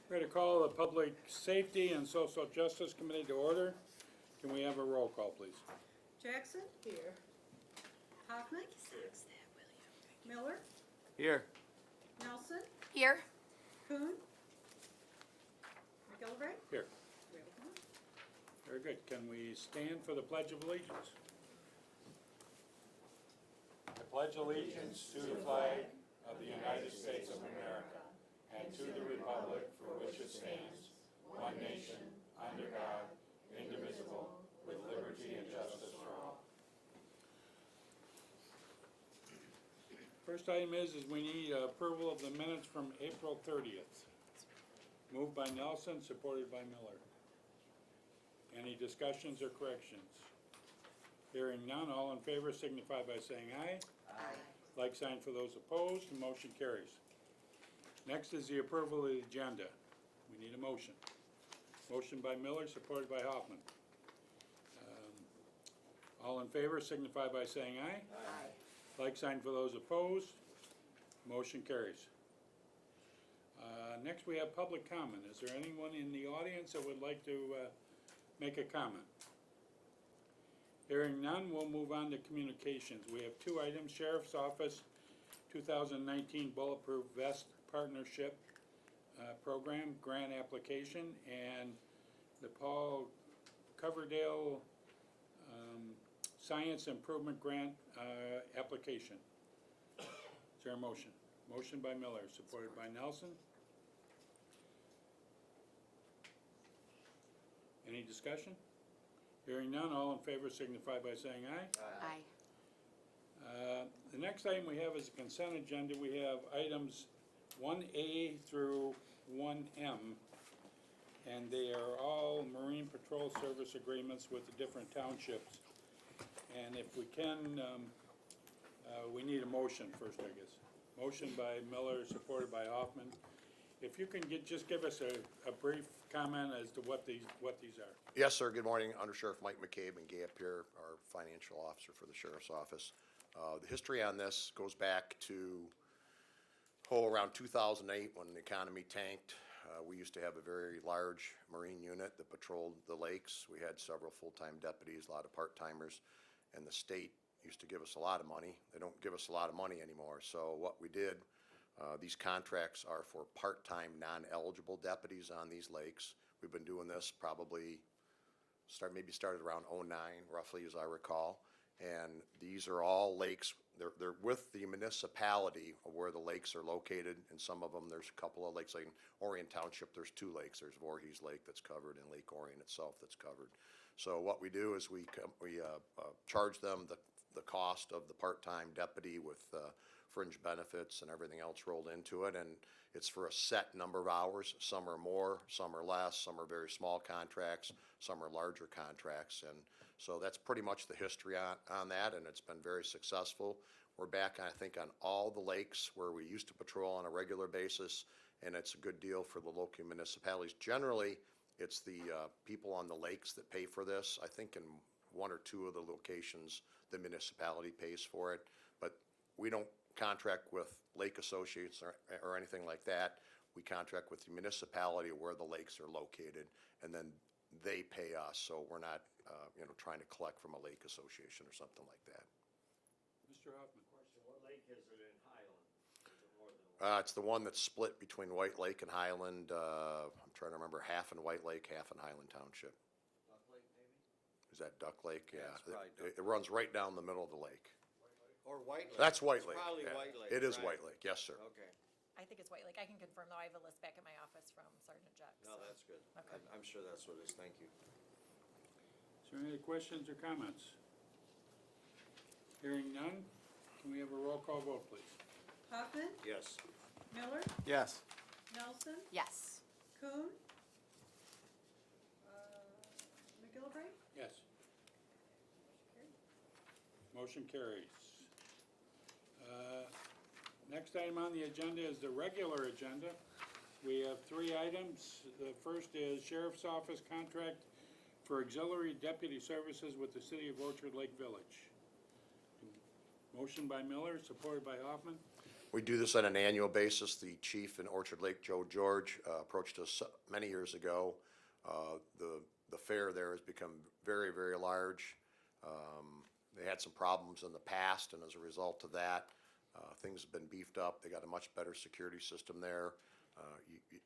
Ready to call the Public Safety and Social Justice Committee to order. Can we have a roll call, please? Jackson? Here. Hoffman? Miller? Here. Nelson? Here. Kuhn? McGillivray? Here. Very good. Can we stand for the Pledge of Allegiance? I pledge allegiance to the flag of the United States of America and to the republic for which it stands, one nation, under God, indivisible, with liberty and justice for all. First item is we need approval of the minutes from April 30th. Moved by Nelson, supported by Miller. Any discussions or corrections? Hearing none, all in favor signify by saying aye. Aye. Like sign for those opposed, the motion carries. Next is the approval of the agenda. We need a motion. Motion by Miller, supported by Hoffman. All in favor signify by saying aye. Aye. Like sign for those opposed, motion carries. Next, we have public comment. Is there anyone in the audience that would like to make a comment? Hearing none, we'll move on to communications. We have two items: Sheriff's Office 2019 Bulletproof Vest Partnership Program Grant Application and the Paul Coverdale Science Improvement Grant application. Is there a motion? Motion by Miller, supported by Nelson. Any discussion? Hearing none, all in favor signify by saying aye. Aye. The next item we have is a consent agenda. We have items 1A through 1M, and they are all Marine Patrol Service agreements with the different townships. And if we can, we need a motion first, I guess. Motion by Miller, supported by Hoffman. If you can just give us a brief comment as to what these are. Yes, sir. Good morning. Under Sheriff Mike McCabe and Gay up here, our financial officer for the Sheriff's Office. The history on this goes back to around 2008 when the economy tanked. We used to have a very large Marine unit that patrolled the lakes. We had several full-time deputies, a lot of part-timers, and the state used to give us a lot of money. They don't give us a lot of money anymore. So what we did, these contracts are for part-time, non-eligible deputies on these lakes. We've been doing this probably started around '09, roughly, as I recall. And these are all lakes. They're with the municipality of where the lakes are located. And some of them, there's a couple of lakes, like in Orion Township, there's two lakes. There's Voorhees Lake that's covered and Lake Orion itself that's covered. So what we do is we charge them the cost of the part-time deputy with fringe benefits and everything else rolled into it, and it's for a set number of hours. Some are more, some are less, some are very small contracts, some are larger contracts, and so that's pretty much the history on that, and it's been very successful. We're back, I think, on all the lakes where we used to patrol on a regular basis, and it's a good deal for the local municipalities. Generally, it's the people on the lakes that pay for this. I think in one or two of the locations, the municipality pays for it, but we don't contract with lake associates or anything like that. We contract with the municipality where the lakes are located, and then they pay us, so we're not, trying to collect from a lake association or something like that. Mr. Hoffman. Question, what lake is it in Highland? Is it more than one? It's the one that's split between White Lake and Highland. I'm trying to remember, half in White Lake, half in Highland Township. Duck Lake, maybe? Is that Duck Lake? Yeah, it's probably Duck It runs right down the middle of the lake. Or White Lake? That's White It's Lake. probably yeah. White Lake, It is right. White Lake, yes, sir. Okay, I think it's White Lake. I can confirm, though. I have a list back in my office from Sergeant Jack. no, that's good. Okay. I'm sure that's what it is, thank you. Is there any questions or comments? Hearing none, can we have a roll call vote, please? Hoffman? Yes. Miller? Yes. Nelson? Yes. Kuhn? McGillivray? Yes. Motion carries. Next item on the agenda is the regular agenda. We have three items. The first is Sheriff's Office contract for auxiliary deputy services with the City of Orchard Lake Village. Motion by Miller, supported by Hoffman. We do this on an annual basis. The chief in Orchard Lake, Joe George, approached us many years ago. The fair there has become very, very large. They had some problems in the past, and as a result of that, things have been beefed up. They got a much better security system there.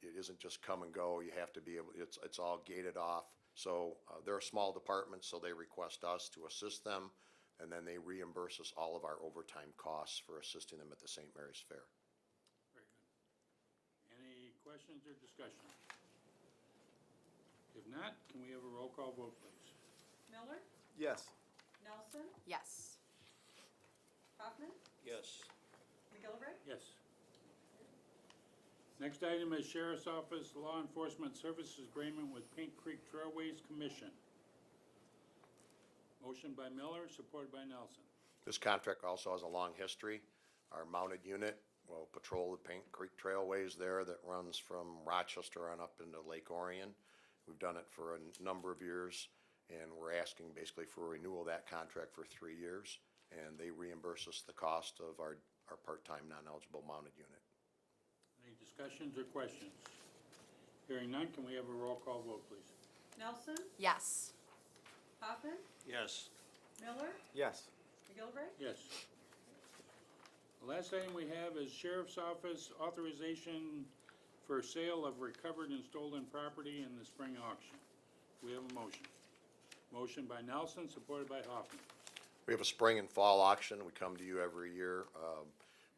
It isn't just come and go. You have to be able, it's all gated off. So they're a small department, so they request us to assist them, and then they reimburse us all of our overtime costs for assisting them at the St. Mary's Fair. Very good. Any questions or discussion? If not, can we have a roll call vote, please? Miller, Yes. Nelson, Yes. Hoffman, Yes. McGillivray, Yes. Next item is Sheriff's Office Law Enforcement Services Agreement with Pink Creek Trailways Commission. Motion by Miller, supported by Nelson. This contract also has a long history. Our mounted unit will patrol the Pink Creek Trailways there that runs from Rochester on up into Lake Orion. We've done it for a number of years, and we're asking basically for a renewal of that contract for 3 years, and they reimburse us the cost of our part-time non-eligible mounted unit. Any discussions or questions? Hearing none, can we have a roll call vote, please? Nelson, Yes. Hoffman, Yes. Miller, Yes. McGillivray, Yes. The last item we have is Sheriff's Office authorization for sale of recovered and stolen property in the spring auction. We have a motion. Motion by Nelson, supported by Hoffman. We have a spring and fall auction. We come to you every year.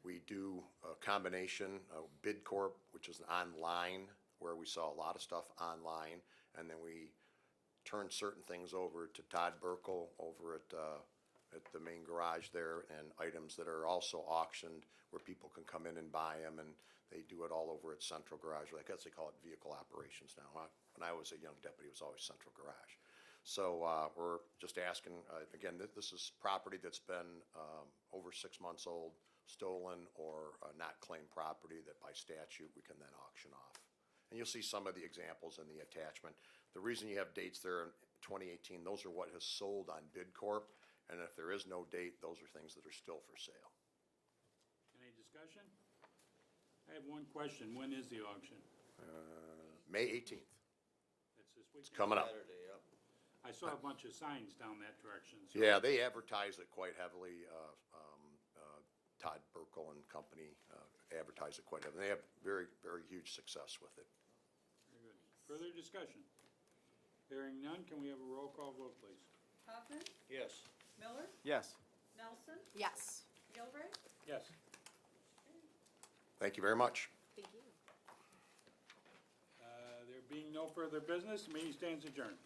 We do a combination of BidCorp, which is online, where we sell a lot of stuff online, and then we turn certain things over to Todd Burkle over at the main garage there, and items that are also auctioned where people can come in and buy them, and they do it all over at Central Garage. I guess they call it vehicle operations now. When I was a young deputy, it was always Central Garage. So we're just asking, again, this is property that's been over 6 months old, stolen, or not claimed property that by statute we can then auction off. And you'll see some of the examples in the attachment. The reason you have dates there in 2018, those are what has sold on BidCorp, and if there is no date, those are things that are still for sale. Any discussion? I have one question. When is the auction? May 18th, That's this week? it's coming up. Saturday, yep. I saw a bunch of signs down that direction. So Yeah, they advertise it quite heavily. Todd Burkle and company advertise it quite heavily. They have very, very huge success with it. Very good. Further discussion? Hearing none, can we have a roll call vote, please? Hoffman, Yes. Miller, Yes. Nelson, Yes. McGillivray, Yes. Thank you very much. Thank you. There being no further business, the meeting stands adjourned.